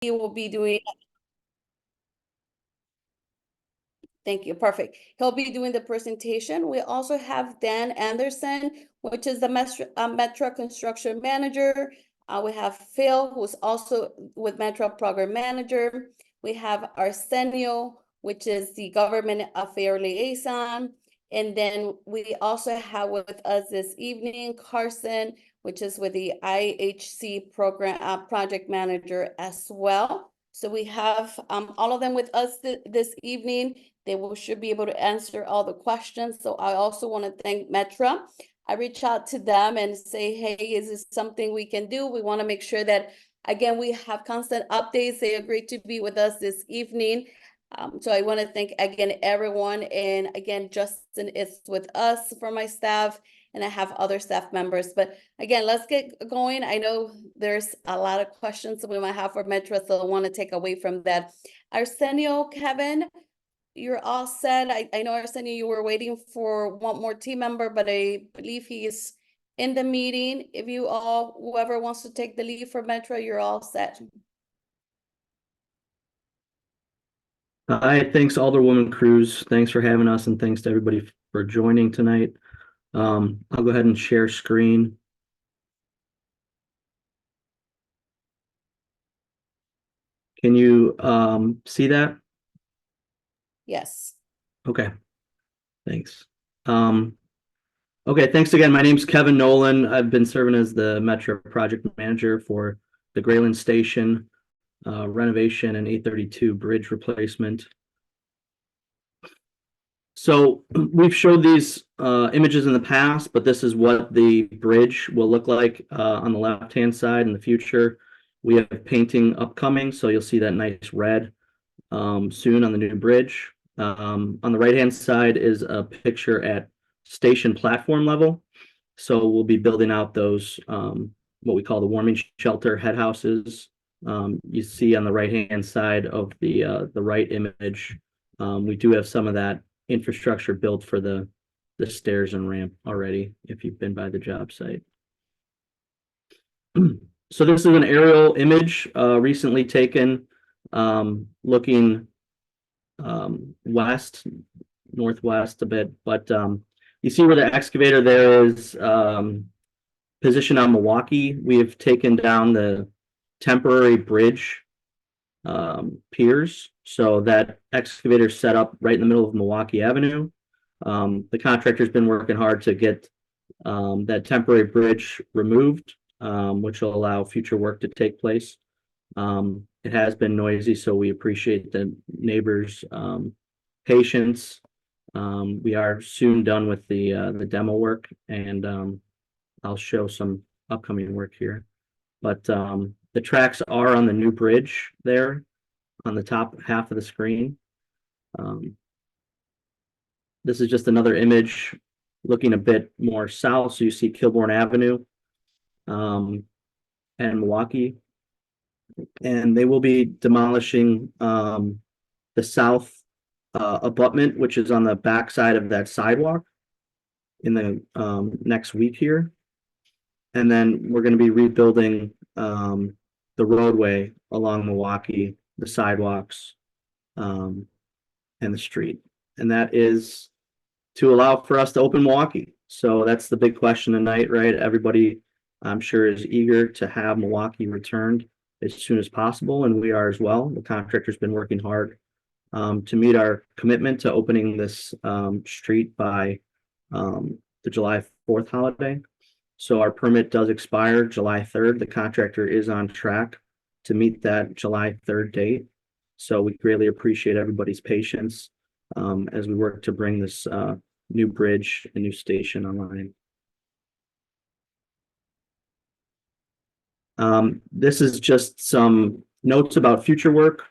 he will be doing. Thank you. Perfect. He'll be doing the presentation. We also have Dan Anderson, which is the Metra Construction Manager. We have Phil, who's also with Metra Program Manager. We have Arsenio, which is the Government Affairs Liaison. And then we also have with us this evening Carson, which is with the IHC Program Project Manager as well. So we have all of them with us this evening. They should be able to answer all the questions. So I also want to thank Metra. I reach out to them and say, hey, is this something we can do? We want to make sure that, again, we have constant updates. They agreed to be with us this evening. So I want to thank, again, everyone. And again, Justin is with us for my staff, and I have other staff members. But again, let's get going. I know there's a lot of questions that we might have for Metra, so I want to take away from that. Arsenio, Kevin, you're all set. I know, Arsenio, you were waiting for one more team member, but I believe he is in the meeting. If you all, whoever wants to take the lead for Metra, you're all set. Hi, thanks Alderwoman Cruz. Thanks for having us, and thanks to everybody for joining tonight. I'll go ahead and share screen. Can you see that? Yes. Okay, thanks. Okay, thanks again. My name's Kevin Nolan. I've been serving as the Metra Project Manager for the Grayland Station renovation and 832 bridge replacement. So we've showed these images in the past, but this is what the bridge will look like on the left-hand side in the future. We have painting upcoming, so you'll see that nice red soon on the new bridge. On the right-hand side is a picture at station platform level. So we'll be building out those, what we call the warming shelter head houses. You see on the right-hand side of the right image, we do have some of that infrastructure built for the stairs and ramp already, if you've been by the job site. So this is an aerial image recently taken looking west, northwest a bit, but you see where the excavator there is positioned on Milwaukee. We have taken down the temporary bridge piers, so that excavator set up right in the middle of Milwaukee Avenue. The contractor's been working hard to get that temporary bridge removed, which will allow future work to take place. It has been noisy, so we appreciate the neighbors' patience. We are soon done with the demo work, and I'll show some upcoming work here. But the tracks are on the new bridge there on the top half of the screen. This is just another image looking a bit more south. So you see Kilbourne Avenue and Milwaukee. And they will be demolishing the south abutment, which is on the back side of that sidewalk in the next week here. And then we're going to be rebuilding the roadway along Milwaukee, the sidewalks, and the street. And that is to allow for us to open Milwaukee. So that's the big question tonight, right? Everybody, I'm sure, is eager to have Milwaukee returned as soon as possible, and we are as well. The contractor's been working hard to meet our commitment to opening this street by the July 4th holiday. So our permit does expire July 3rd. The contractor is on track to meet that July 3rd date. So we greatly appreciate everybody's patience as we work to bring this new bridge and new station online. This is just some notes about future work.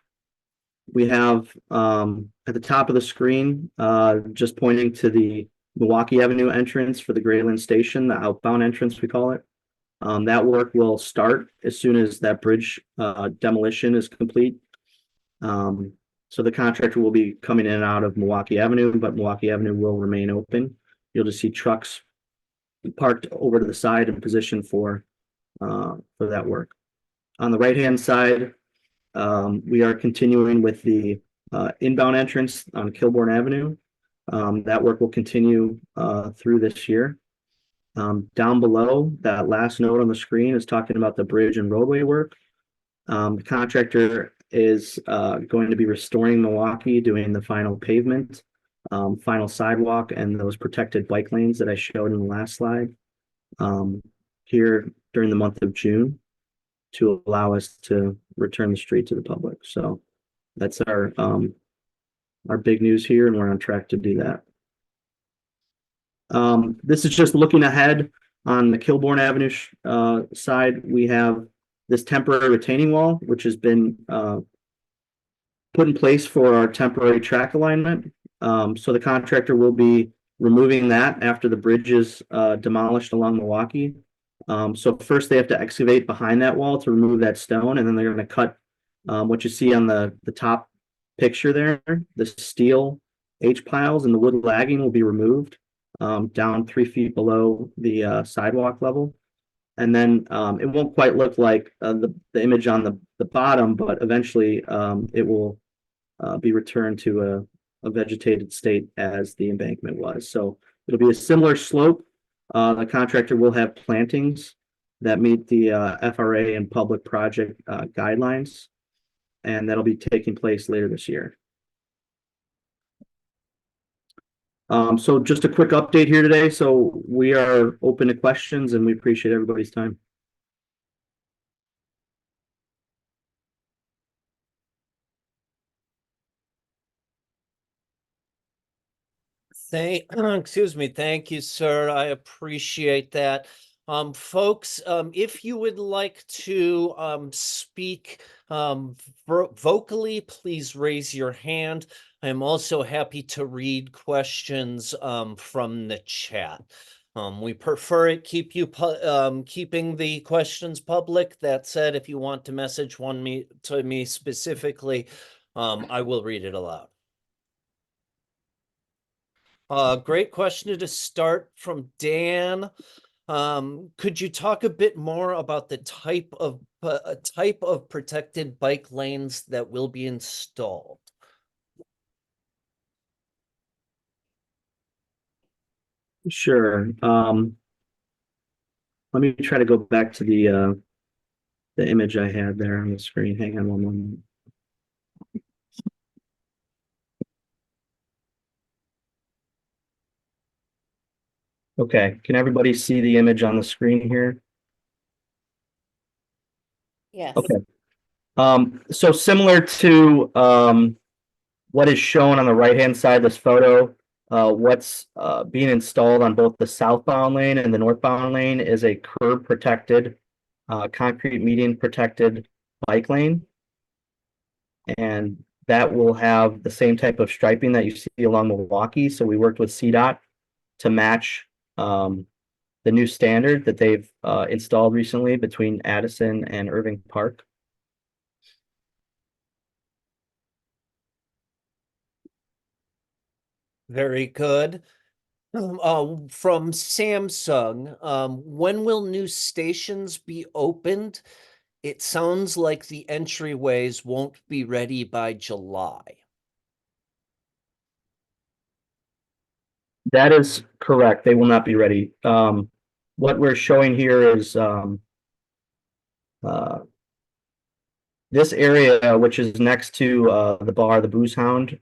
We have at the top of the screen, just pointing to the Milwaukee Avenue entrance for the Grayland Station, the outbound entrance, we call it. That work will start as soon as that bridge demolition is complete. So the contractor will be coming in and out of Milwaukee Avenue, but Milwaukee Avenue will remain open. You'll just see trucks parked over to the side in position for that work. On the right-hand side, we are continuing with the inbound entrance on Kilbourne Avenue. That work will continue through this year. Down below, that last note on the screen is talking about the bridge and roadway work. The contractor is going to be restoring Milwaukee, doing the final pavement, final sidewalk, and those protected bike lanes that I showed in the last slide here during the month of June to allow us to return the street to the public. So that's our big news here, and we're on track to do that. This is just looking ahead on the Kilbourne Avenue side. We have this temporary retaining wall, which has been put in place for our temporary track alignment. So the contractor will be removing that after the bridge is demolished along Milwaukee. So first they have to excavate behind that wall to remove that stone, and then they're going to cut what you see on the top picture there, the steel H piles and the wood lagging will be removed down 3 feet below the sidewalk level. And then it won't quite look like the image on the bottom, but eventually it will be returned to a vegetated state as the embankment was. So it'll be a similar slope. The contractor will have plantings that meet the FRA and public project guidelines, and that'll be taking place later this year. So just a quick update here today. So we are open to questions, and we appreciate everybody's time. Excuse me. Thank you, sir. I appreciate that. Folks, if you would like to speak vocally, please raise your hand. I'm also happy to read questions from the chat. We prefer it keeping the questions public. That said, if you want to message to me specifically, I will read it aloud. Great question to start from Dan. Could you talk a bit more about the type of protected bike lanes that will be installed? Sure. Let me try to go back to the image I had there on the screen. Hang on one moment. Okay, can everybody see the image on the screen here? Yes. Okay. So similar to what is shown on the right-hand side of this photo, what's being installed on both the southbound lane and the northbound lane is a curb protected, concrete median protected bike lane. And that will have the same type of striping that you see along Milwaukee. So we worked with CDOT to match the new standard that they've installed recently between Addison and Irving Park. Very good. From Samsung, when will new stations be opened? It sounds like the entryways won't be ready by July. That is correct. They will not be ready. What we're showing here is this area, which is next to the bar, the Booze Hound,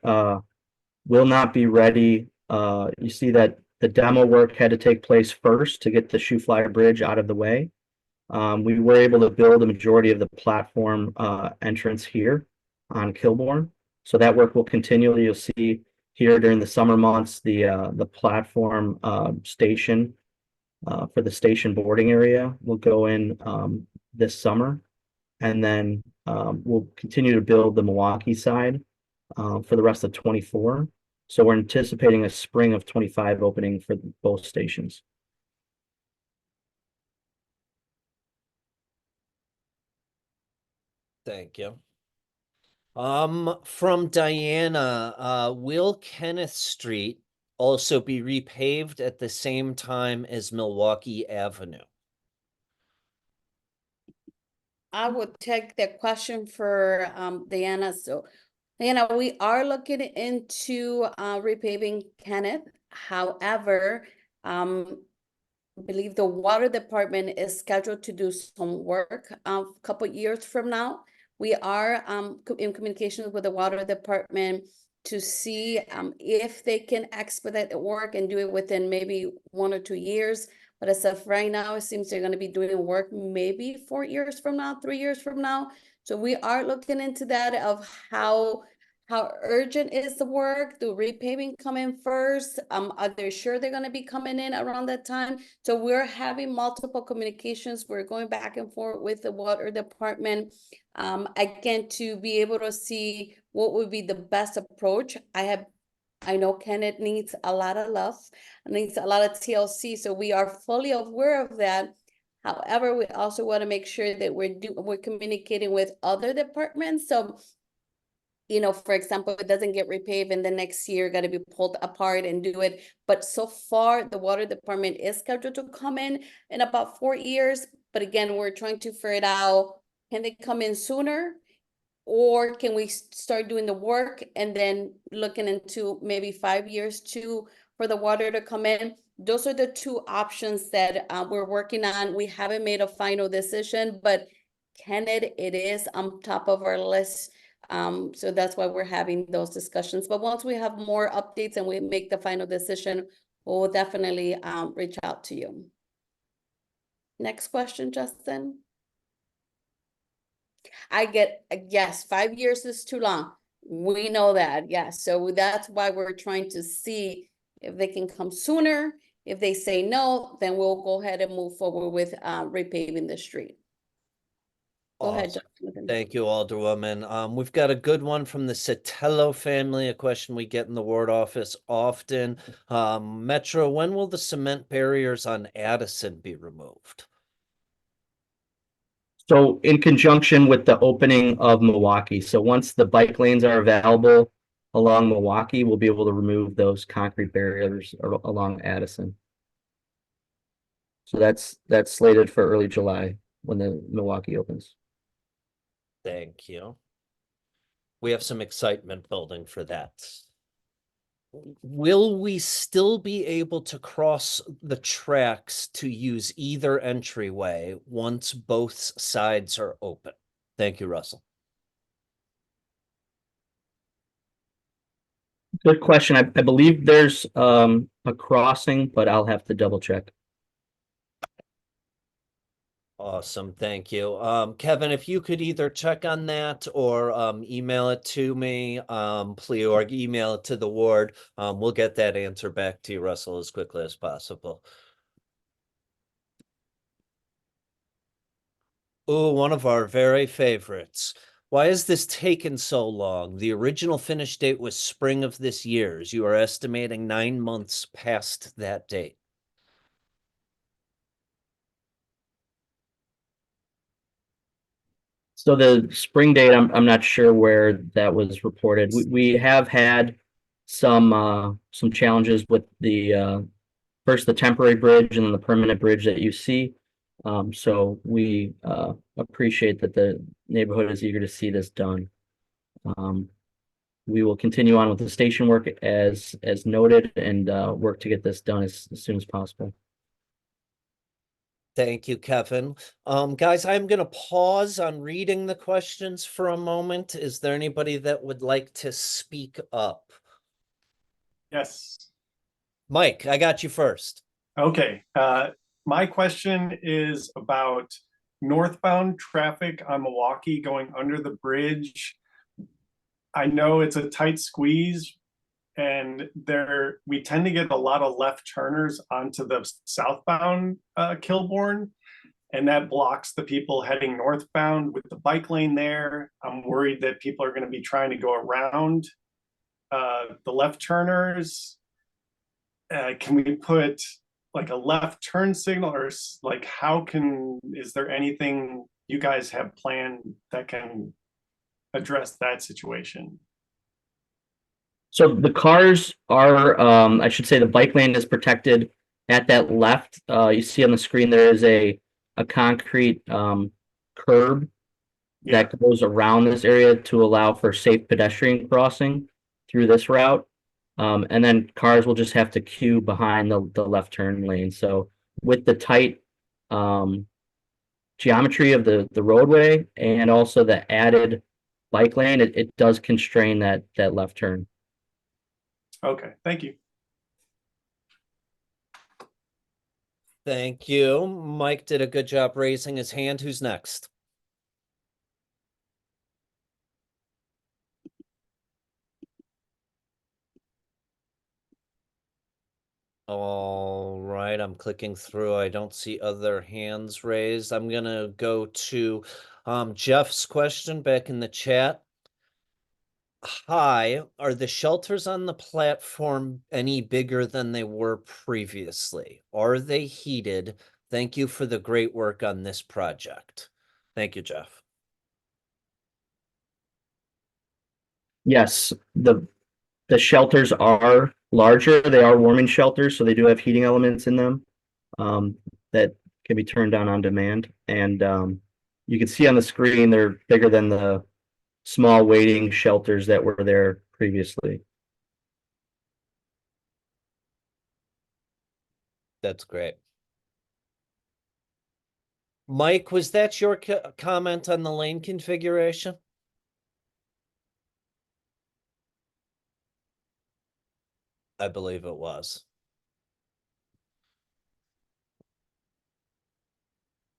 will not be ready. You see that the demo work had to take place first to get the Shoe Flyer Bridge out of the way. We were able to build a majority of the platform entrance here on Kilbourne. So that work will continue. You'll see here during the summer months, the platform station for the station boarding area will go in this summer. And then we'll continue to build the Milwaukee side for the rest of 24. So we're anticipating a spring of 25 opening for both stations. Thank you. From Diana, will Kenneth Street also be repaved at the same time as Milwaukee Avenue? I would take the question for Diana. So Diana, we are looking into repaving Kenneth. However, I believe the water department is scheduled to do some work a couple years from now. We are in communication with the water department to see if they can expedite the work and do it within maybe 1 or 2 years. But as of right now, it seems they're going to be doing work maybe 4 years from now, 3 years from now. So we are looking into that of how urgent is the work? Do repaving come in first? Are they sure they're going to be coming in around that time? So we're having multiple communications. We're going back and forth with the water department, again, to be able to see what would be the best approach. I know Kenneth needs a lot of love, needs a lot of TLC, so we are fully aware of that. However, we also want to make sure that we're communicating with other departments. So, you know, for example, it doesn't get repaved and the next year got to be pulled apart and do it. But so far, the water department is scheduled to come in about 4 years. But again, we're trying to figure it out. Can they come in sooner? Or can we start doing the work and then looking into maybe 5 years for the water to come in? Those are the two options that we're working on. We haven't made a final decision, but Kenneth, it is on top of our list. So that's why we're having those discussions. But once we have more updates and we make the final decision, we'll definitely reach out to you. Next question, Justin. I get, yes, 5 years is too long. We know that, yes. So that's why we're trying to see if they can come sooner. If they say no, then we'll go ahead and move forward with repaving the street. Go ahead, Justin. Thank you, Alderwoman. We've got a good one from the Sotelo family, a question we get in the ward office often. Metro, when will the cement barriers on Addison be removed? So in conjunction with the opening of Milwaukee, so once the bike lanes are available along Milwaukee, we'll be able to remove those concrete barriers along Addison. So that's slated for early July when the Milwaukee opens. Thank you. We have some excitement building for that. Will we still be able to cross the tracks to use either entryway once both sides are open? Thank you, Russell. Good question. I believe there's a crossing, but I'll have to double check. Awesome, thank you. Kevin, if you could either check on that or email it to me, please, or email it to the ward. We'll get that answer back to you, Russell, as quickly as possible. Oh, one of our very favorites. Why has this taken so long? The original finish date was spring of this year. You are estimating 9 months past that date. So the spring date, I'm not sure where that was reported. We have had some challenges with the first the temporary bridge and then the permanent bridge that you see. So we appreciate that the neighborhood is eager to see this done. We will continue on with the station work as noted and work to get this done as soon as possible. Thank you, Kevin. Guys, I'm going to pause on reading the questions for a moment. Is there anybody that would like to speak up? Yes. Mike, I got you first. Okay. My question is about northbound traffic on Milwaukee going under the bridge. I know it's a tight squeeze, and we tend to get a lot of left turners onto the southbound Kilbourne, and that blocks the people heading northbound with the bike lane there. I'm worried that people are going to be trying to go around the left turners. Can we put like a left turn signal, or like is there anything you guys have planned that can address that situation? So the cars are, I should say the bike lane is protected at that left. You see on the screen there is a concrete curb that goes around this area to allow for safe pedestrian crossing through this route. And then cars will just have to queue behind the left turn lane. So with the tight geometry of the roadway and also the added bike lane, it does constrain that left turn. Okay, thank you. Thank you. Mike did a good job raising his hand. Who's next? All right, I'm clicking through. I don't see other hands raised. I'm gonna go to Jeff's question back in the chat. Hi, are the shelters on the platform any bigger than they were previously? Are they heated? Thank you for the great work on this project. Thank you, Jeff. Yes, the shelters are larger. They are warming shelters, so they do have heating elements in them that can be turned on demand. And you can see on the screen they're bigger than the small waiting shelters that were there previously. That's great. Mike, was that your comment on the lane configuration? I believe it was.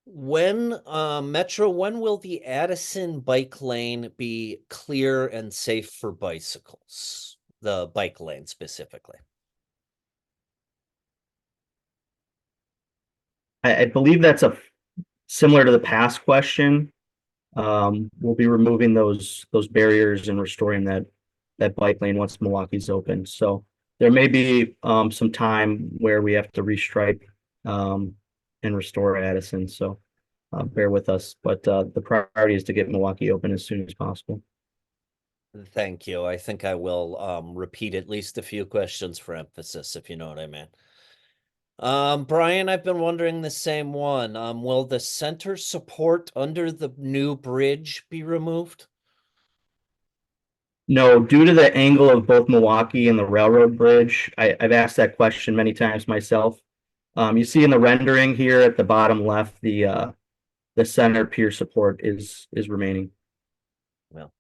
When Metro, when will the Addison bike lane be clear and safe for bicycles? The bike lane specifically. I believe that's similar to the past question. We'll be removing those barriers and restoring that bike lane once Milwaukee's open. So there may be some time where we have to restripe and restore Addison. So bear with us, but the priority is to get Milwaukee open as soon as possible. Thank you. I think I will repeat at least a few questions for emphasis, if you know what I mean. Brian, I've been wondering the same one. Will the center support under the new bridge be removed? No, due to the angle of both Milwaukee and the railroad bridge, I've asked that question many times myself. You see in the rendering here at the bottom left, the center pier support is remaining. Well.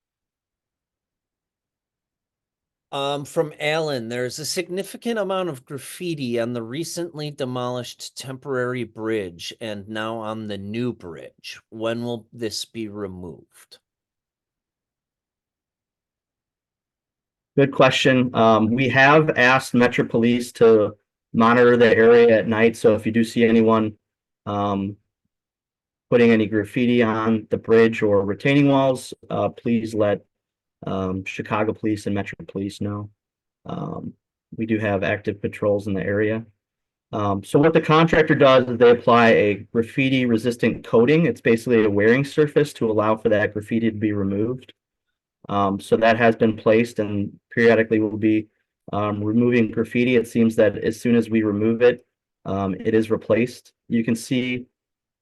From Alan, there's a significant amount of graffiti on the recently demolished temporary bridge and now on the new bridge. When will this be removed? Good question. We have asked Metro Police to monitor the area at night. So if you do see anyone putting any graffiti on the bridge or retaining walls, please let Chicago Police and Metro Police know. We do have active patrols in the area. So what the contractor does is they apply a graffiti resistant coating. It's basically a wearing surface to allow for that graffiti to be removed. So that has been placed, and periodically we'll be removing graffiti. It seems that as soon as we remove it, it is replaced. You can see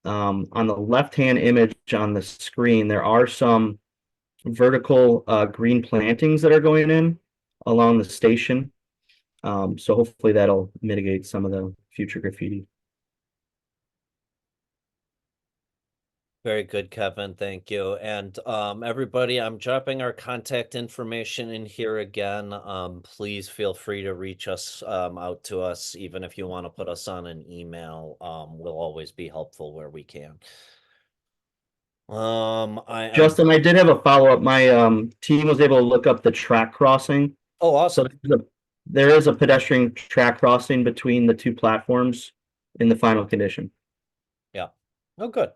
on the left-hand image on the screen, there are some vertical green plantings that are going in along the station. So hopefully that'll mitigate some of the future graffiti. Very good, Kevin. Thank you. And everybody, I'm dropping our contact information in here again. Please feel free to reach us out to us, even if you want to put us on an email. We'll always be helpful where we can. Justin, I did have a follow-up. My team was able to look up the track crossing. Oh, awesome. So there is a pedestrian track crossing between the two platforms in the final condition. Yeah. Oh, good.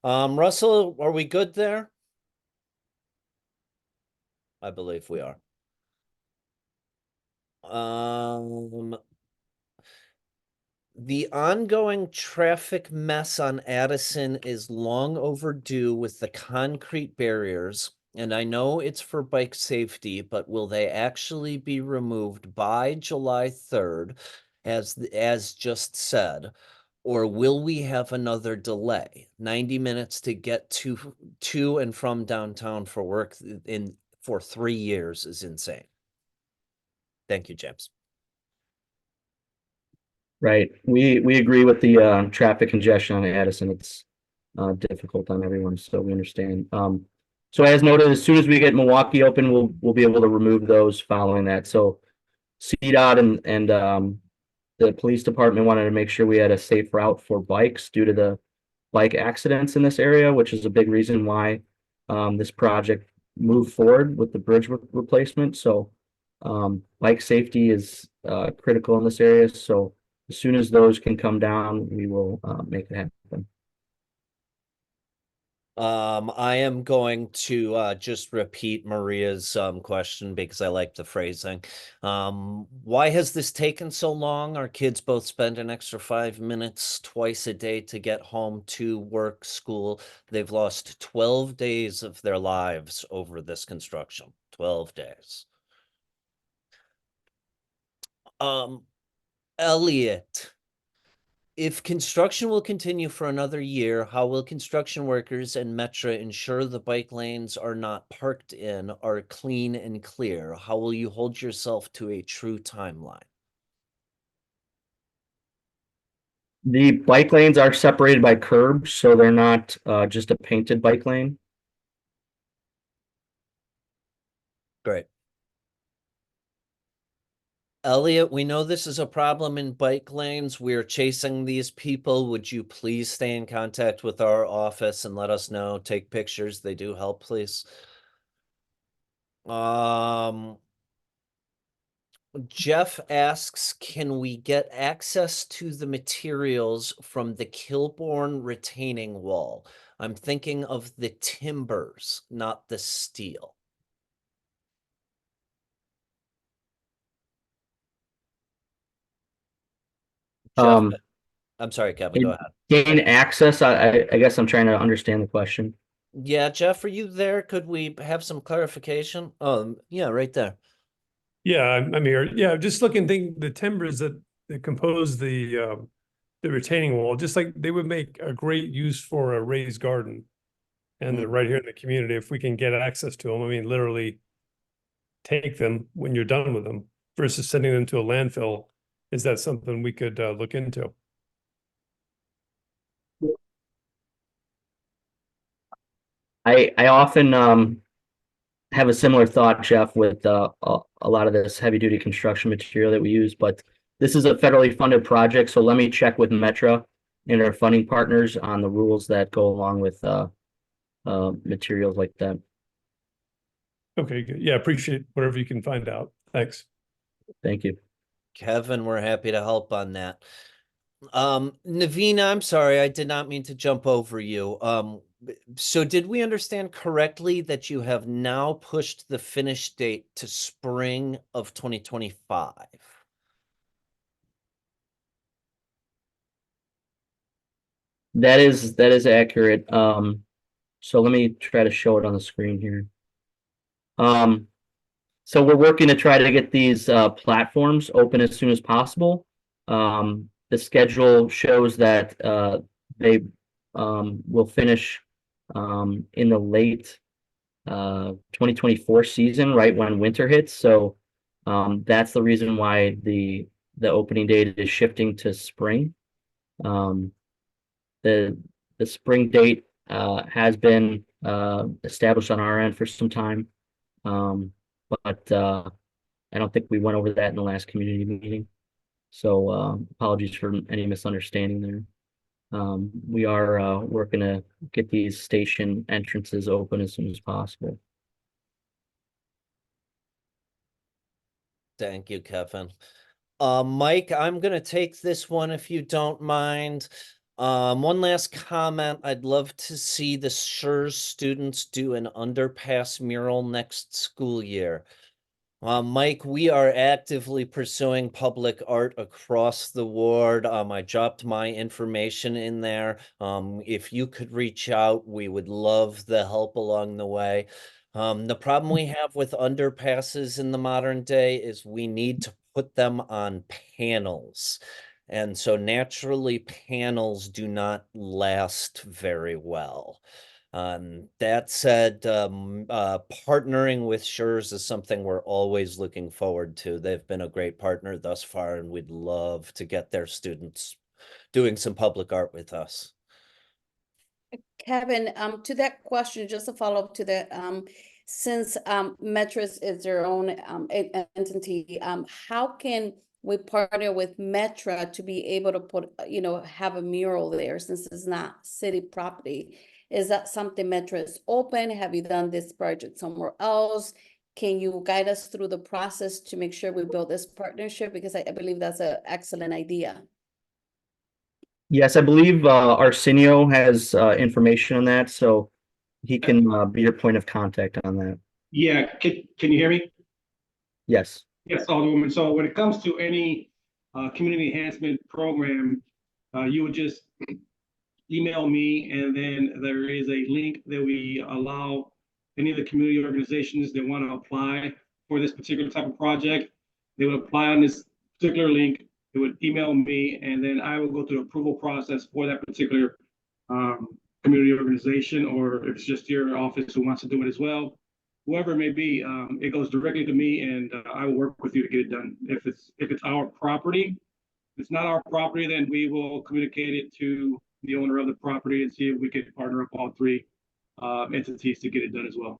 Russell, are we good there? I believe we are. The ongoing traffic mess on Addison is long overdue with the concrete barriers, and I know it's for bike safety, but will they actually be removed by July 3rd, as just said? Or will we have another delay? 90 minutes to get to and from downtown for work for 3 years is insane. Thank you, James. Right. We agree with the traffic congestion on Addison. It's difficult on everyone, so we understand. So as noted, as soon as we get Milwaukee open, we'll be able to remove those following that. So CDOT and the police department wanted to make sure we had a safe route for bikes due to the bike accidents in this area, which is a big reason why this project moved forward with the bridge replacement. So bike safety is critical in this area. So as soon as those can come down, we will make it happen. I am going to just repeat Maria's question because I like the phrasing. Why has this taken so long? Our kids both spend an extra 5 minutes twice a day to get home to work, school. They've lost 12 days of their lives over this construction. 12 days. Elliot, if construction will continue for another year, how will construction workers and Metra ensure the bike lanes are not parked in are clean and clear? How will you hold yourself to a true timeline? The bike lanes are separated by curbs, so they're not just a painted bike lane. Great. Elliot, we know this is a problem in bike lanes. We're chasing these people. Would you please stay in contact with our office and let us know? Take pictures. They do help, please. Jeff asks, can we get access to the materials from the Kilbourne retaining wall? I'm thinking of the timbers, not the steel. Jeff, I'm sorry, Kevin, go ahead. Gain access, I guess I'm trying to understand the question. Yeah, Jeff, are you there? Could we have some clarification? Yeah, right there. Yeah, I'm here. Yeah, just looking, the timbers that compose the retaining wall, just like they would make a great use for a raised garden. And they're right here in the community. If we can get access to them, I mean, literally take them when you're done with them versus sending them to a landfill. Is that something we could look into? I often have a similar thought, Jeff, with a lot of this heavy duty construction material that we use, but this is a federally funded project. So let me check with Metra and our funding partners on the rules that go along with materials like that. Okay, good. Yeah, appreciate whatever you can find out. Thanks. Thank you. Kevin, we're happy to help on that. Navina, I'm sorry, I did not mean to jump over you. So did we understand correctly that you have now pushed the finish date to spring of 2025? That is accurate. So let me try to show it on the screen here. So we're working to try to get these platforms open as soon as possible. The schedule shows that they will finish in the late 2024 season, right when winter hits. So that's the reason why the opening date is shifting to spring. The spring date has been established on our end for some time, but I don't think we went over that in the last community meeting. So apologies for any misunderstanding there. We are working to get these station entrances open as soon as possible. Thank you, Kevin. Mike, I'm going to take this one if you don't mind. One last comment. I'd love to see the SURE students do an underpass mural next school year. Mike, we are actively pursuing public art across the ward. I dropped my information in there. If you could reach out, we would love the help along the way. The problem we have with underpasses in the modern day is we need to put them on panels. And so naturally, panels do not last very well. That said, partnering with SURES is something we're always looking forward to. They've been a great partner thus far, and we'd love to get their students doing some public art with us. Kevin, to that question, just a follow up to that, since Metra is their own entity, how can we partner with Metra to be able to put, have a mural there since it's not city property? Is that something Metra is open? Have you done this project somewhere else? Can you guide us through the process to make sure we build this partnership? Because I believe that's an excellent idea. Yes, I believe Arsenio has information on that, so he can be your point of contact on that. Yeah, can you hear me? Yes. Yes, Alderwoman. So when it comes to any community enhancement program, you would just email me, and then there is a link that we allow any of the community organizations that want to apply for this particular type of project. They would apply on this particular link. They would email me, and then I will go through the approval process for that particular community organization, or if it's just your office who wants to do it as well. Whoever it may be, it goes directly to me, and I will work with you to get it done. If it's our property, if it's not our property, then we will communicate it to the owner of the property and see if we can partner up all three entities to get it done as well.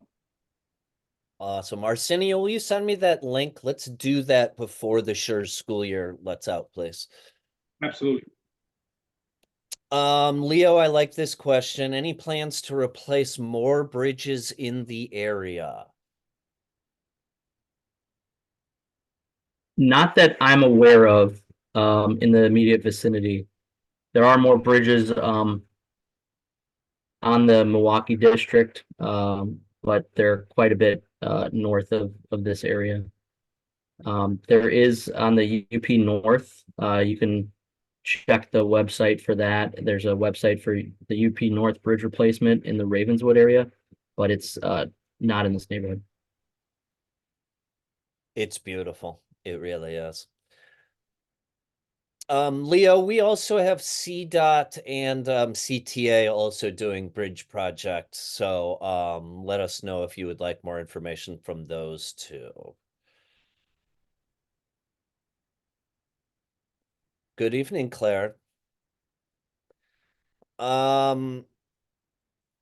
Awesome. Arsenio, will you send me that link? Let's do that before the SURES school year lets out, please. Absolutely. Leo, I like this question. Any plans to replace more bridges in the area? Not that I'm aware of in the immediate vicinity. There are more bridges on the Milwaukee district, but they're quite a bit north of this area. There is on the UP North, you can check the website for that. There's a website for the UP North bridge replacement in the Ravenswood area, but it's not in this neighborhood. It's beautiful. It really is. Leo, we also have CDOT and CTA also doing bridge projects. So let us know if you would like more information from those two. Good evening, Claire. Old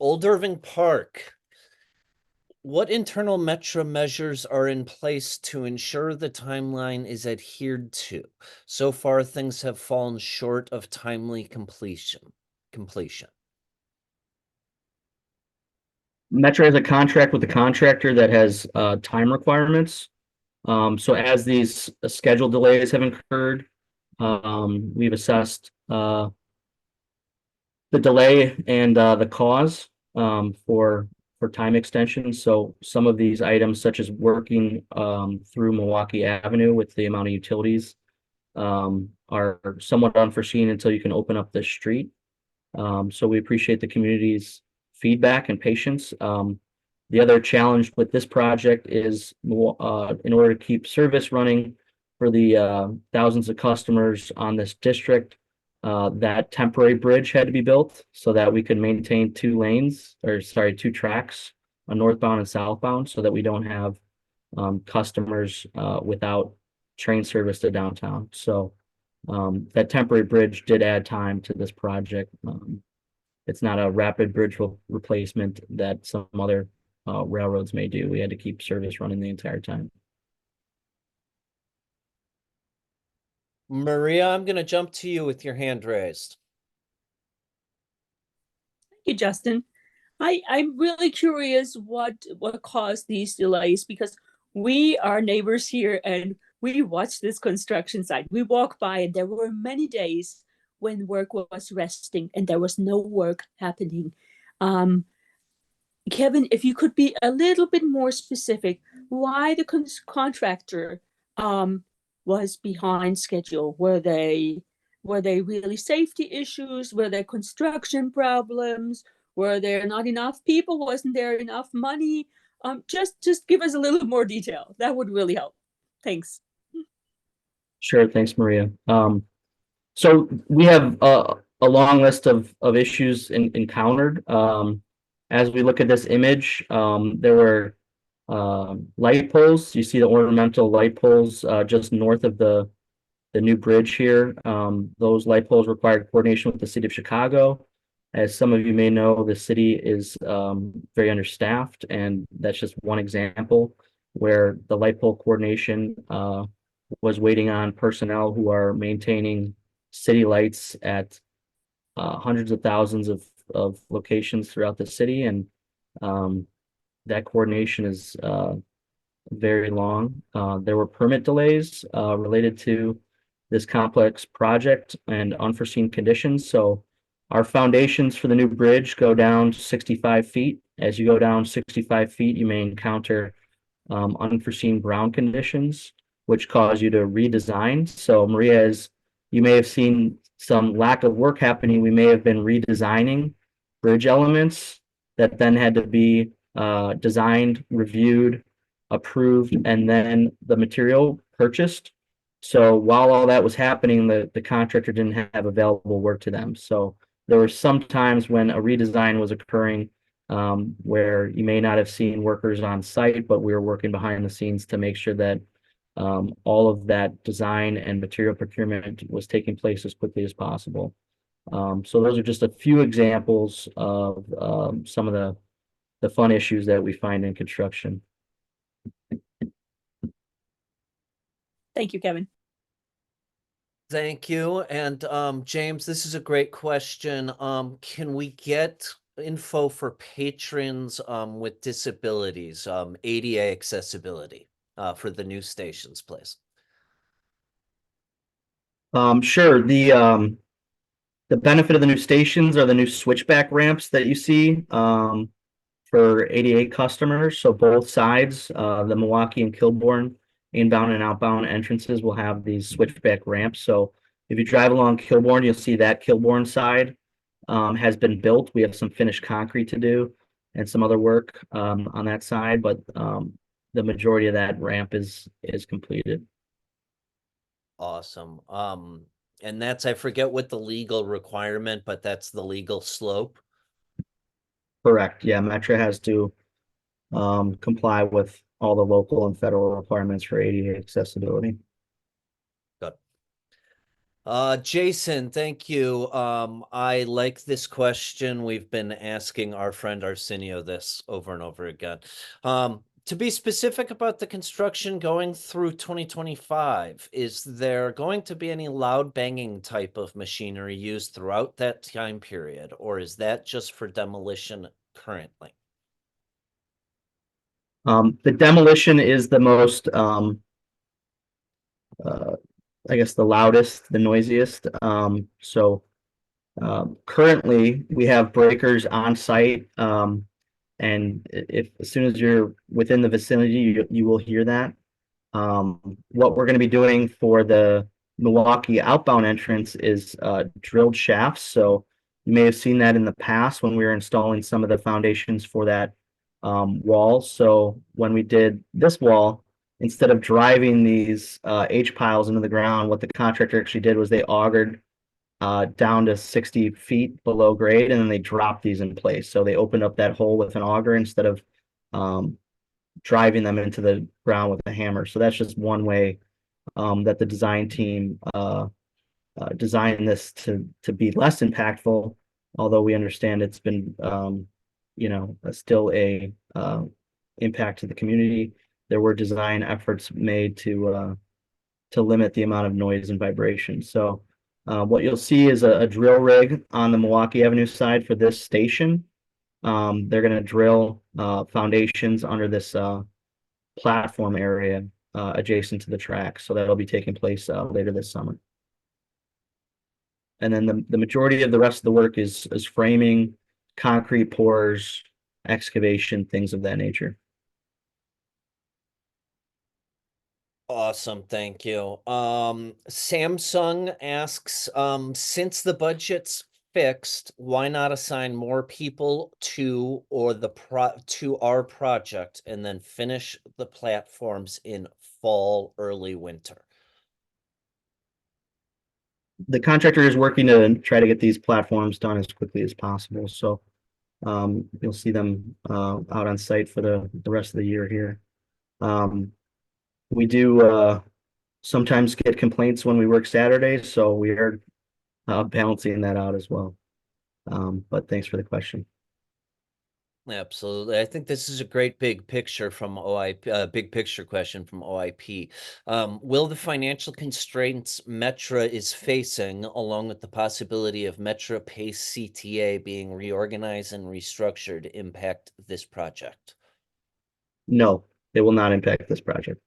Irving Park. What internal Metra measures are in place to ensure the timeline is adhered to? So far, things have fallen short of timely completion. Metra has a contract with the contractor that has time requirements. So as these schedule delays have occurred, we've assessed the delay and the cause for time extensions. So some of these items, such as working through Milwaukee Avenue with the amount of utilities, are somewhat unforeseen until you can open up the street. So we appreciate the community's feedback and patience. The other challenge with this project is in order to keep service running for the thousands of customers on this district, that temporary bridge had to be built so that we could maintain two tracks, northbound and southbound, so that we don't have customers without train service to downtown. So that temporary bridge did add time to this project. It's not a rapid bridge replacement that some other railroads may do. We had to keep service running the entire time. Maria, I'm going to jump to you with your hand raised. Thank you, Justin. I'm really curious what caused these delays, because we are neighbors here and we watched this construction site. We walked by and there were many days when work was resting and there was no work happening. Kevin, if you could be a little bit more specific, why the contractor was behind schedule? Were they really safety issues? Were there construction problems? Were there not enough people? Wasn't there enough money? Just give us a little more detail. That would really help. Thanks. Sure, thanks, Maria. So we have a long list of issues encountered. As we look at this image, there were light poles. You see the ornamental light poles just north of the new bridge here. Those light poles required coordination with the city of Chicago. As some of you may know, the city is very understaffed, and that's just one example where the light pole coordination was waiting on personnel who are maintaining city lights at hundreds of thousands of locations throughout the city, and that coordination is very long. There were permit delays related to this complex project and unforeseen conditions. So our foundations for the new bridge go down 65 feet. As you go down 65 feet, you may encounter unforeseen ground conditions, which cause you to redesign. So Maria, as you may have seen some lack of work happening, we may have been redesigning bridge elements that then had to be designed, reviewed, approved, and then the material purchased. So while all that was happening, the contractor didn't have available work to them. So there were some times when a redesign was occurring where you may not have seen workers on site, but we were working behind the scenes to make sure that all of that design and material procurement was taking place as quickly as possible. So those are just a few examples of some of the fun issues that we find in construction. Thank you, Kevin. Thank you. And James, this is a great question. Can we get info for patrons with disabilities, ADA accessibility for the new stations, please? Sure. The benefit of the new stations are the new switchback ramps that you see for ADA customers. So both sides, the Milwaukee and Kilbourne inbound and outbound entrances will have these switchback ramps. So if you drive along Kilbourne, you'll see that Kilbourne side has been built. We have some finished concrete to do and some other work on that side, but the majority of that ramp is completed. Awesome. And that's, I forget what the legal requirement, but that's the legal slope. Correct. Yeah, Metra has to comply with all the local and federal requirements for ADA accessibility. Good. Jason, thank you. I like this question. We've been asking our friend Arsenio this over and over again. To be specific about the construction going through 2025, is there going to be any loud banging type of machinery used throughout that time period, or is that just for demolition currently? The demolition is the most, I guess, the loudest, the noisiest. Currently we have breakers on site. And if as soon as you're within the vicinity, you will hear that. What we're going to be doing for the Milwaukee outbound entrance is drilled shafts. So you may have seen that in the past when we were installing some of the foundations for that wall. So when we did this wall, instead of driving these H piles into the ground, what the contractor actually did was they augured down to 60 feet below grade, and then they dropped these in place. So they opened up that hole with an auger instead of driving them into the ground with a hammer. So that's just one way that the design team designed this to be less impactful, although we understand it's been still a impact to the community. There were design efforts made to limit the amount of noise and vibration. So what you'll see is a drill rig on the Milwaukee Avenue side for this station. They're going to drill foundations under this platform area adjacent to the track. So that'll be taking place later this summer. And then the majority of the rest of the work is framing, concrete pours, excavation, things of that nature. Awesome, thank you. Samsung asks, since the budget's fixed, why not assign more people to our project and then finish the platforms in fall, early winter? the contractor is working to try to get these platforms done as quickly as possible. So you'll see them out on site for the rest of the year here. We do sometimes get complaints when we work Saturdays, so we are balancing that out as well. But thanks for the question. Absolutely. I think this is a great big picture from OIP, big picture question from OIP. Will the financial constraints Metra is facing, along with the possibility of Metra PACE CTA being reorganized and restructured, impact this project? No, it will not impact this project.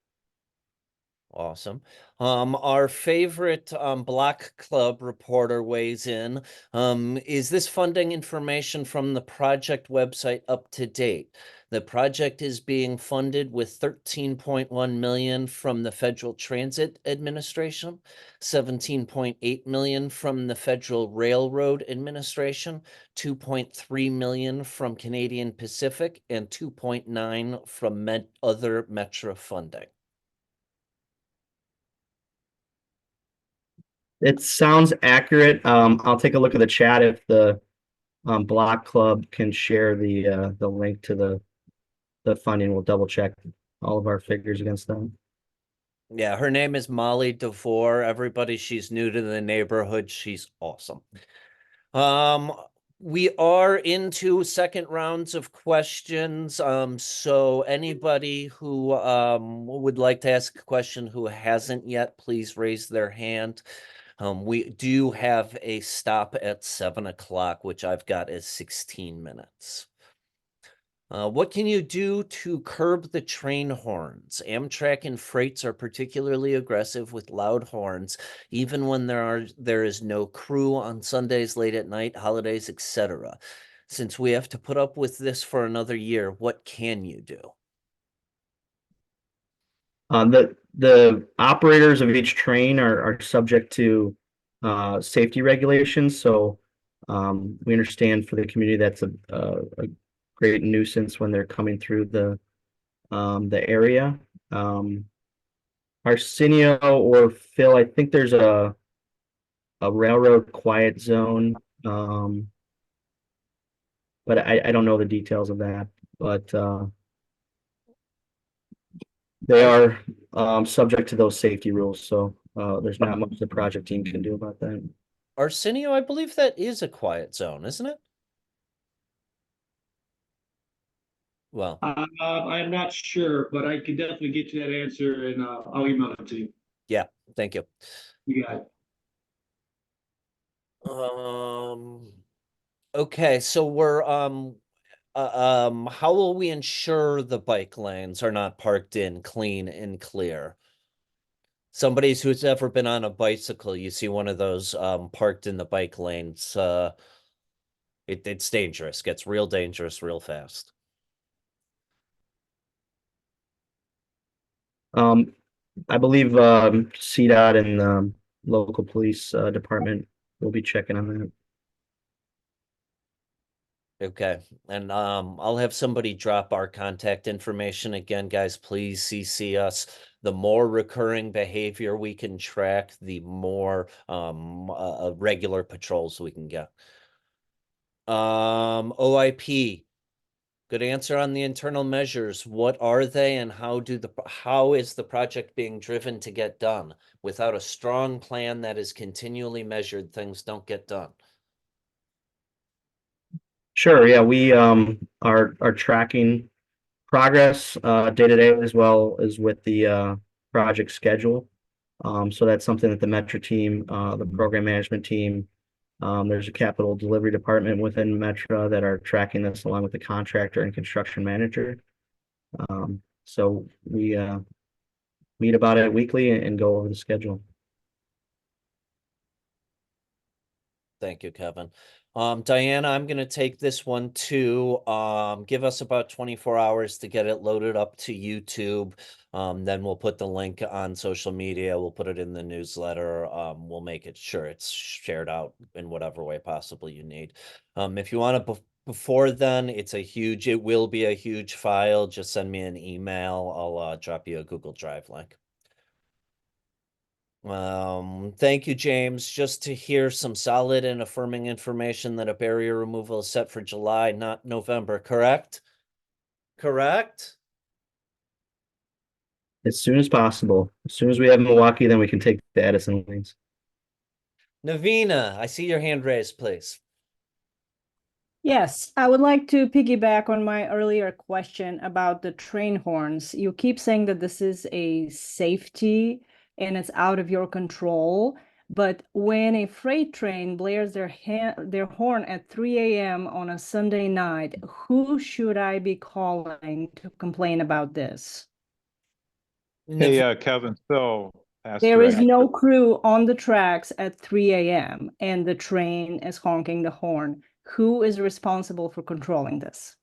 Awesome. Our favorite Block Club reporter weighs in. Is this funding information from the project website up to date? The project is being funded with 13.1 million from the Federal Transit Administration, 17.8 million from the Federal Railroad Administration, 2.3 million from Canadian Pacific, and 2.9 from other Metra funding. It sounds accurate. I'll take a look at the chat if the Block Club can share the link to the funding. We'll double check all of our figures against them. Yeah, her name is Molly DeVore. Everybody, she's new to the neighborhood. She's awesome. We are into second rounds of questions. So anybody who would like to ask a question who hasn't yet, please raise their hand. We do have a stop at 7 o'clock, which I've got as 16 minutes. What can you do to curb the train horns? Amtrak and freights are particularly aggressive with loud horns, even when there is no crew on Sundays late at night, holidays, etc. Since we have to put up with this for another year, what can you do? The operators of each train are subject to safety regulations. So we understand for the community that's a great nuisance when they're coming through the area. Arsenio or Phil, I think there's a railroad quiet zone, but I don't know the details of that. But they are subject to those safety rules, so there's not much the project team can do about that. Arsenio, I believe that is a quiet zone, isn't it? Well, I'm not sure, but I can definitely get you that answer, and I'll email it to you. yeah, thank you. You got it. Okay, so we're how will we ensure the bike lanes are not parked in clean and clear? Somebody who's ever been on a bicycle, you see one of those parked in the bike lanes, it's dangerous, gets real dangerous real fast. I believe CDOT and local police department will be checking on that. Okay, and I'll have somebody drop our contact information again, guys. Please CC us. The more recurring behavior we can track, the more regular patrols we can get. OIP. Good answer on the internal measures. What are they and how is the project being driven to get done? Without a strong plan that is continually measured, things don't get done. Sure, yeah, we are tracking progress day to day as well as with the project schedule. So that's something that the Metra team, the program management team, there's a capital delivery department within Metra that are tracking this along with the contractor and construction manager. So we meet about it weekly and go over the schedule. Thank you, Kevin. Diana, I'm going to take this one too. Give us about 24 hours to get it loaded up to YouTube. Then we'll put the link on social media. We'll put it in the newsletter. We'll make it sure it's shared out in whatever way possible you need. If you want to before then, it will be a huge file. Just send me an email. I'll drop you a Google Drive link. Thank you, James. Just to hear some solid and affirming information that a barrier removal is set for July, not November, correct? Correct? As soon as possible. As soon as we have Milwaukee, then we can take the Edison lanes. Navina, I see your hand raised, please. Yes, I would like to piggyback on my earlier question about the train horns. You keep saying that this is a safety and it's out of your control, but when a freight train blares their horn at 3 a.m. on a Sunday night, who should I be calling to complain about this? Hey, Kevin, so There is Pastor, no crew on the tracks at 3 a.m. and the train is honking the horn. Who is responsible for controlling this?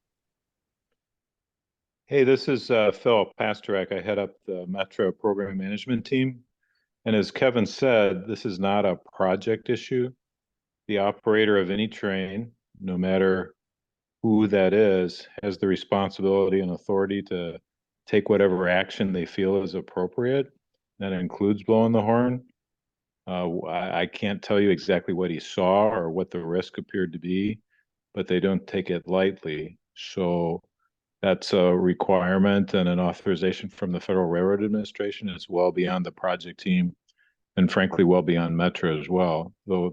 hey, this is Phil Pasterek. I head up the Metro program management team. And as Kevin said, this is not a project issue. The operator of any train, no matter who that is, has the responsibility and authority to take whatever action they feel is appropriate. That includes blowing the horn. I can't tell you exactly what he saw or what the risk appeared to be, but they don't take it lightly. So that's a requirement and an authorization from the Federal Railroad Administration. It's well beyond the project team and frankly, well beyond Metro as well. Though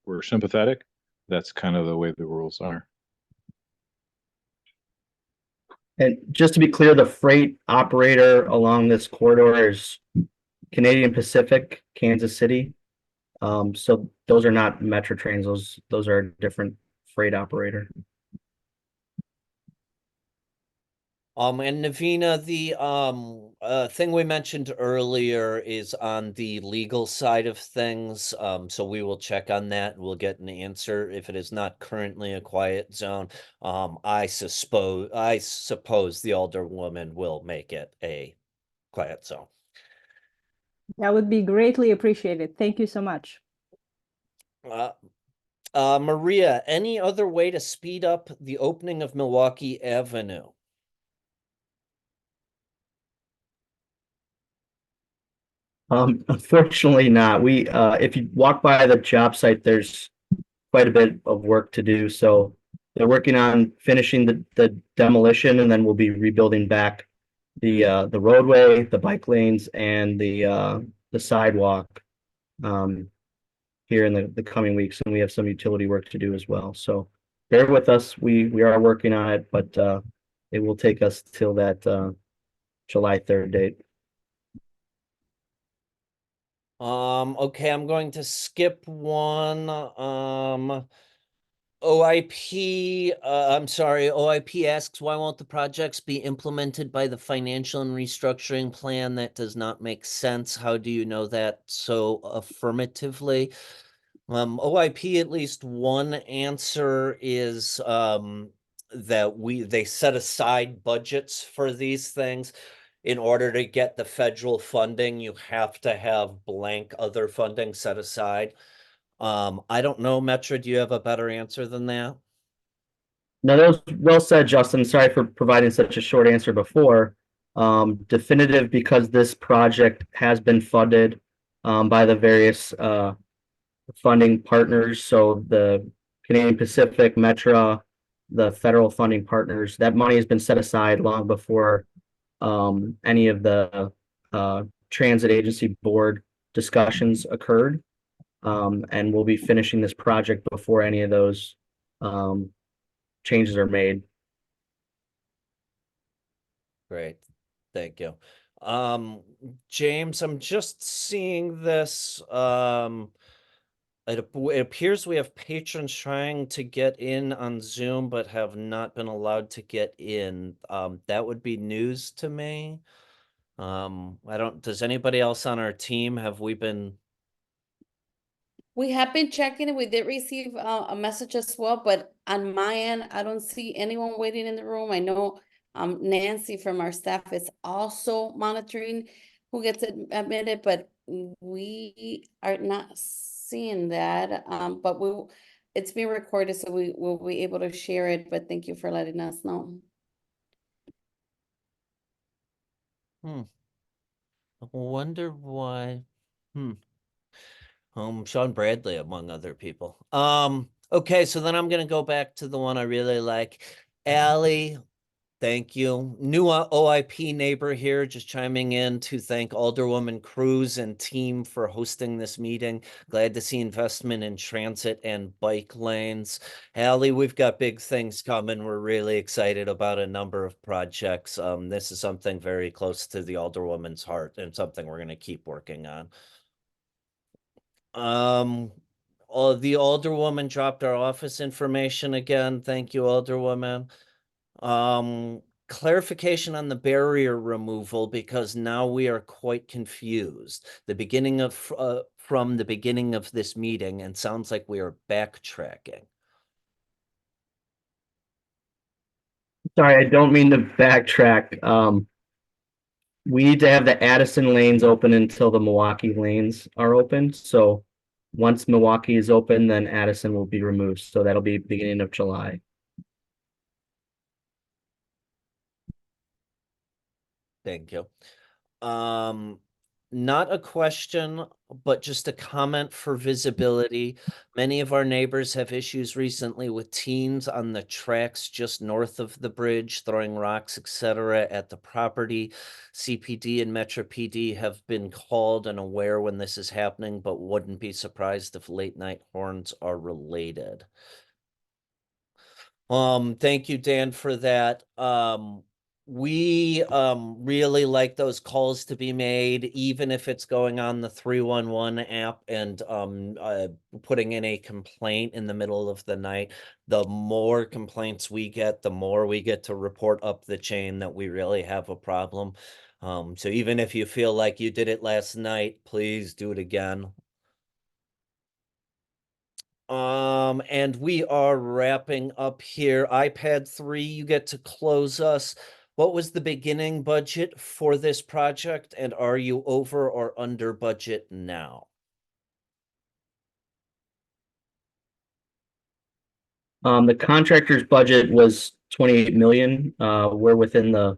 we're sympathetic, that's kind of the way the rules are. And just to be clear, the freight operator along this corridor is Canadian Pacific, Kansas City. So those are not Metro trains. Those are a different freight operator. And Navina, the thing we mentioned earlier is on the legal side of things. So we will check on that and we'll get an answer if it is not currently a quiet zone. I suppose the Alderwoman will make it a quiet zone. That would be greatly appreciated. Thank you so much. Maria, any other way to speed up the opening of Milwaukee Avenue? Unfortunately not. We if you walk by the job site, there's quite a bit of work to do. So they're working on finishing the demolition, and then we'll be rebuilding back the roadway, the bike lanes, and the sidewalk here in the coming weeks. And we have some utility work to do as well. So bear with us. We are working on it, but it will take us till that July 3rd date. Okay, I'm going to skip one. OIP, OIP asks, why won't the projects be implemented by the financial and restructuring plan? That does not make sense. How do you know that so affirmatively? OIP, at least one answer is that they set aside budgets for these things. In order to get the federal funding, you have to have blank other funding set aside. I don't know, Metra, do you have a better answer than that? No, that was well said, Justin. Sorry for providing such a short answer before. Definitive, because this project has been funded by the various funding partners. So the Canadian Pacific, Metra, the federal funding partners, that money has been set aside long before any of the transit agency board discussions occurred. And we'll be finishing this project before any of those changes are made. Great, thank you. James, I'm just seeing this. It appears we have patrons trying to get in on Zoom, but have not been allowed to get in. That would be news to me. Does anybody else on our team, We have been checking it. We did receive a message as well, but on my end, I don't see anyone waiting in the room. I know Nancy from our staff is also monitoring who gets admitted, but we are not seeing that. But it's being recorded, so we will be able to share it. But thank you for letting us know. I wonder why. Sean Bradley, among other people. Okay, so then I'm gonna go back to the one I really like. Allie, thank you. New OIP neighbor here, just chiming in to thank Alderwoman Cruz and team for hosting this meeting. Glad to see investment in transit and bike lanes. Allie, we've got big things coming. We're really excited about a number of projects. This is something very close to the Alderwoman's heart and something we're gonna keep working on. The Alderwoman dropped our office information again. Thank you, Alderwoman. Clarification on the barrier removal, because now we are quite confused. From the beginning of this meeting, and sounds like we are backtracking. Sorry, I don't mean to backtrack. We need to have the Addison lanes open until the Milwaukee lanes are open. So once Milwaukee is open, then Addison will be removed. So that'll be beginning of July. Thank you. Not a question, but just a comment for visibility. Many of our neighbors have issues recently with teens on the tracks just north of the bridge, throwing rocks, etc. at the property. CPD and Metra PD have been called and aware when this is happening, but wouldn't be surprised if late night horns are related. Thank you, Dan, for that. We really like those calls to be made, even if it's going on the 311 app and putting in a complaint in the middle of the night. The more complaints we get, the more we get to report up the chain that we really have a problem. So even if you feel like you did it last night, please do it again. And we are wrapping up here. iPad 3, you get to close us. What was the beginning budget for this project, and are you over or under budget now? The contractor's budget was 28 million. We're within the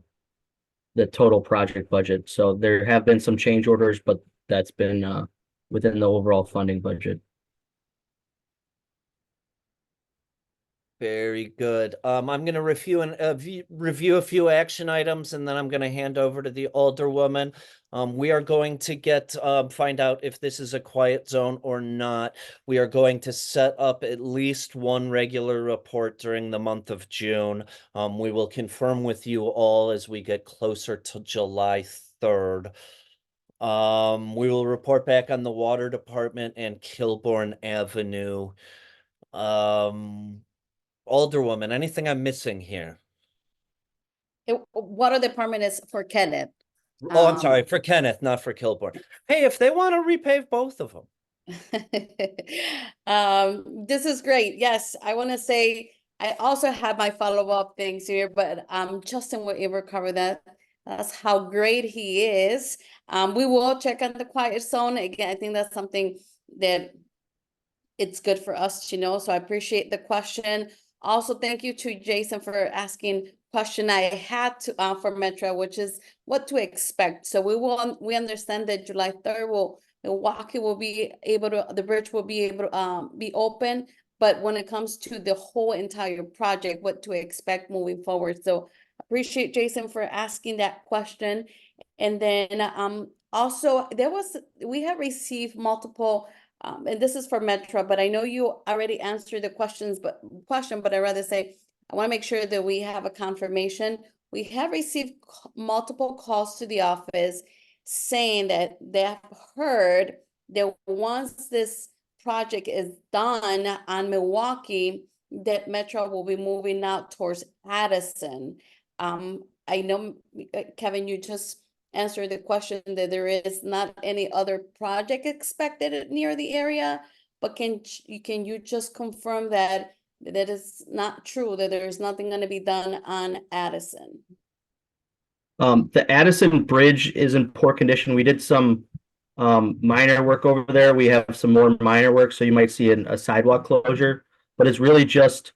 total project budget. So there have been some change orders, but that's been within the overall funding budget. Very good. I'm going to review a few action items, and then I'm going to hand over to the Alderwoman. We are going to find out if this is a quiet zone or not. We are going to set up at least one regular report during the month of June. We will confirm with you all as we get closer to July 3rd. We will report back on the water department and Kilbourne Avenue. Alderwoman, anything I'm missing here? Water department is for Kenneth. Oh, I'm sorry, for Kenneth, not for Kilbourne. Hey, if they want to repave both of them. This is great. Yes, I want to say I also have my follow-up things here, but Justin will able to cover that. That's how great he is. We will check on the quiet zone. Again, I think that's something that it's good for us to know. So I appreciate the question. Also, thank you to Jason for asking question I had to for Metra, which is what to expect. So we understand that July 3rd Milwaukee will be able to, the bridge will be able to be open. But when it comes to the whole entire project, what to expect moving forward. So appreciate Jason for asking that question. And then also we have received multiple and this is for Metra, but I know you already answered the question, but I'd rather say, I want to make sure that we have a confirmation. We have received multiple calls to the office saying that they have heard that once this project is done on Milwaukee, that Metra will be moving out towards Addison. I know, Kevin, you just answer the question that there is not any other project expected near the area, but can you just confirm that that is not true, that there is nothing going to be done on Addison? The Addison Bridge is in poor condition. We did some minor work over there. We have some more minor work, so you might see a sidewalk closure, but it's really just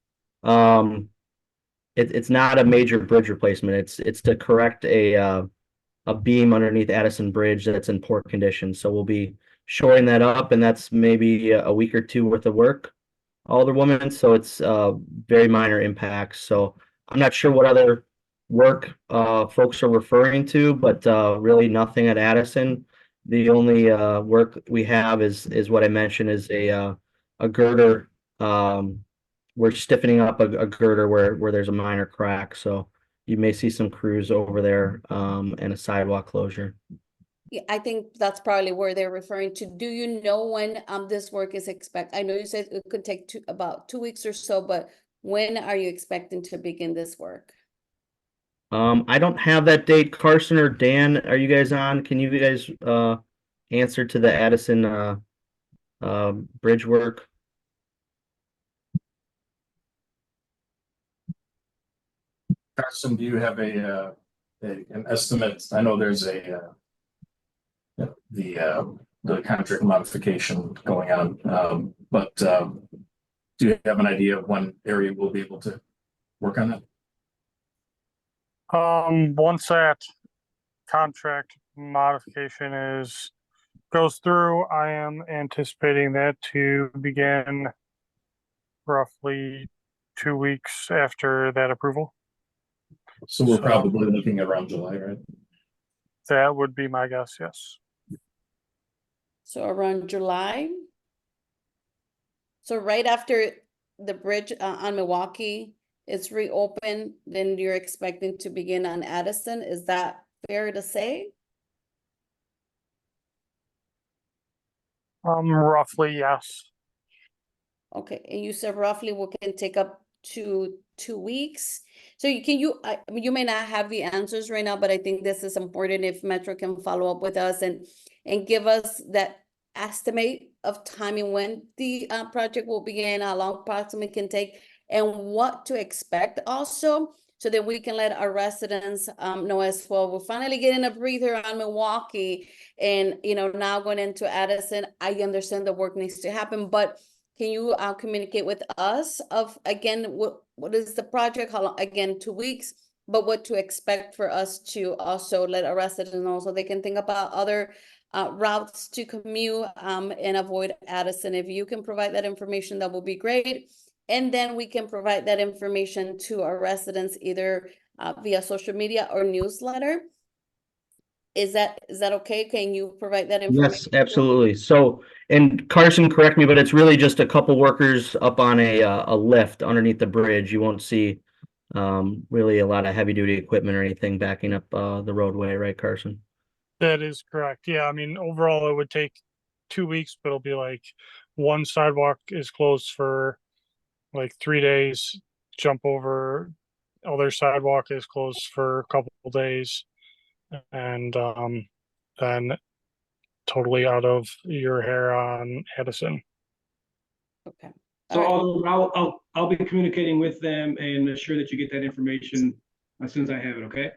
it's not a major bridge replacement. It's to correct a beam underneath Addison Bridge that's in poor condition. So we'll be shoring that up, and that's maybe a week or two worth of work, Alderwoman. So it's very minor impacts. So I'm not sure what other work folks are referring to, but really nothing at Addison. The only work we have is what I mentioned, is a girder. We're stiffening up a girder where there's a minor crack. So you may see some crews over there and a sidewalk closure. Yeah, I think that's probably where they're referring to. Do you know when this work is expected? I know you said it could take about 2 weeks or so, but when are you expecting to begin this work? I don't have that date. Carson or Dan, are you guys on? Can you guys answer to the Addison bridge work? Carson, do you have an estimate? I know there's the contract modification going on, but do you have an idea of when area will be able to work on that? Once that contract modification goes through, I am anticipating that to begin roughly 2 weeks after that approval. So we're probably looking at around July, right? That would be my guess, yes. So around July? So right after the bridge on Milwaukee is reopened, then you're expecting to begin on Addison. Is that fair to say? Roughly, yes. Okay, and you said roughly what can take up to 2 weeks. So I mean, you may not have the answers right now, but I think this is important if Metro can follow up with us and give us that estimate of timing when the project will begin, how long approximately can take, and what to expect also, so that we can let our residents know as well. We're finally getting a breather on Milwaukee, and now going into Addison. I understand the work needs to happen, but can you communicate with us of, again, what is the project, how long, again, 2 weeks, but what to expect for us to also let our residents know, so they can think about other routes to commute and avoid Addison. If you can provide that information, that will be great. And then we can provide that information to our residents either via social media or newsletter. Is that okay? Can you provide that information? Yes, absolutely. So, and Carson, correct me, but it's really just a couple workers up on a lift underneath the bridge. You won't see really a lot of heavy duty equipment or anything backing up the roadway, right, Carson? That is correct. Yeah, I mean, overall, it would take 2 weeks, but it'll be like one sidewalk is closed for like 3 days, jump over, other sidewalk is closed for a couple of days, and then totally out of your hair on Addison. Okay. So All right. I'll be communicating with them and ensure that you get that information as soon as I have it, okay?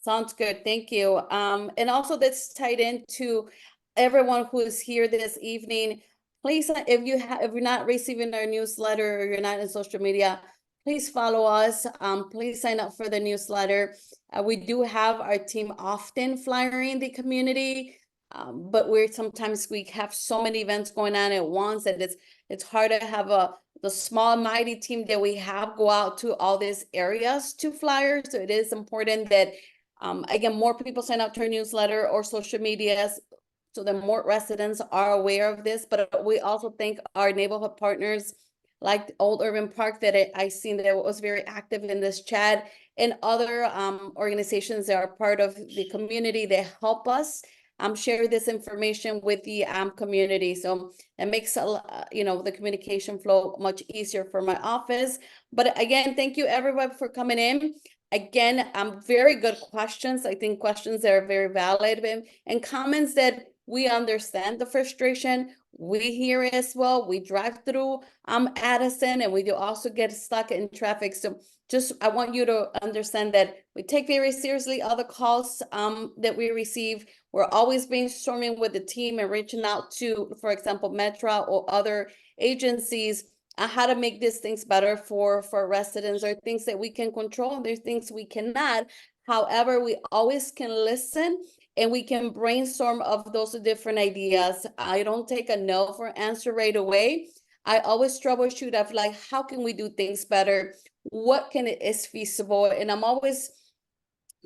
Sounds good. Thank you. And also that's tied into everyone who is here this evening. Please, if you're not receiving our newsletter or you're not in social media, please follow us. Please sign up for the newsletter. We do have our team often flyering the community, but sometimes we have so many events going on at once that it's hard to have the small mighty team that we have go out to all these areas to flyers. So it is important that again, more people sign up to our newsletter or social medias, so that more residents are aware of this. But we also thank our neighborhood partners like Old Urban Park that I seen that was very active in this chat, and other organizations that are part of the community that help us share this information with the community. So it makes the communication flow much easier for my office. But again, thank you everybody for coming in. Again, very good questions. I think questions that are very valid and comments that we understand the frustration. We hear it as well. We drive through Addison, and we do also get stuck in traffic. So I want you to understand that we take very seriously all the calls that we receive. We're always brainstorming with the team and reaching out to, for example, Metra or other agencies, how to make these things better for residents. There are things that we can control, and there's things we cannot. However, we always can listen and we can brainstorm of those different ideas. I don't take a no for answer right away. I always troubleshoot of like, how can we do things better? What is feasible? And I'm always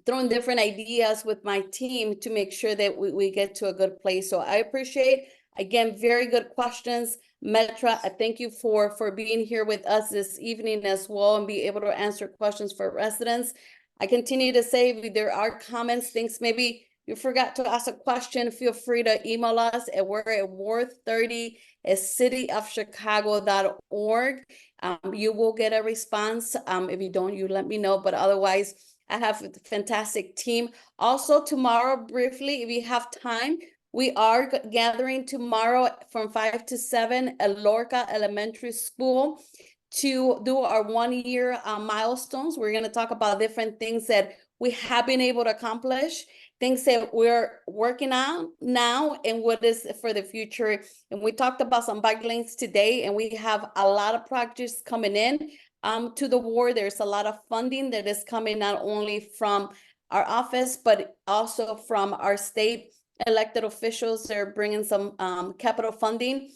throwing different ideas with my team to make sure that we get to a good place. So I appreciate, again, very good questions. Metra, I thank you for being here with us this evening as well and be able to answer questions for residents. I continue to say, if there are comments, things maybe you forgot to ask a question, feel free to email us at we're at ward30 at cityofchicago.org. You will get a response. If you don't, you let me know, but otherwise, I have a fantastic team. Also tomorrow, briefly, if you have time, we are gathering tomorrow from 5 to 7 at Lorca Elementary School to do our 1-year milestones. We're going to talk about different things that we have been able to accomplish, things that we're working on now, and what is for the future. And we talked about some bike lanes today, and we have a lot of projects coming in to the ward. There's a lot of funding that is coming not only from our office, but also from our state elected officials. They're bringing some capital funding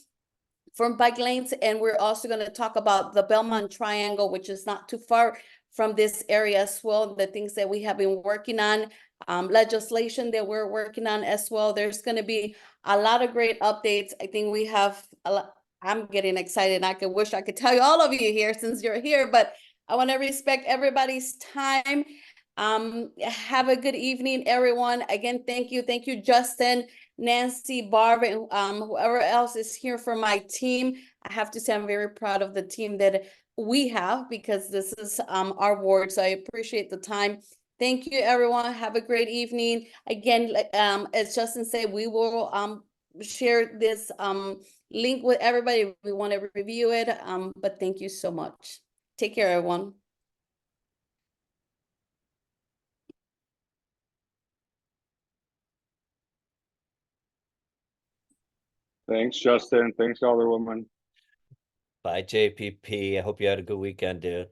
from bike lanes. And we're also going to talk about the Belmont Triangle, which is not too far from this area as well, the things that we have been working on, legislation that we're working on as well. There's going to be a lot of great updates. I think we have a lot. I'm getting excited. I wish I could tell you all of you here since you're here, but I want to respect everybody's time. Have a good evening, everyone. Again, thank you. Thank you, Justin, Nancy, Barb, and whoever else is here for my team. I have to say I'm very proud of the team that we have because this is our ward. So I appreciate the time. Thank you, everyone. Have a great evening. Again, as Justin said, we will share this link with everybody if we want to review it. But thank you so much. Take care, everyone. Thanks, Justin. Thanks, Alderwoman. Bye, JPP. I hope you had a good weekend, dude.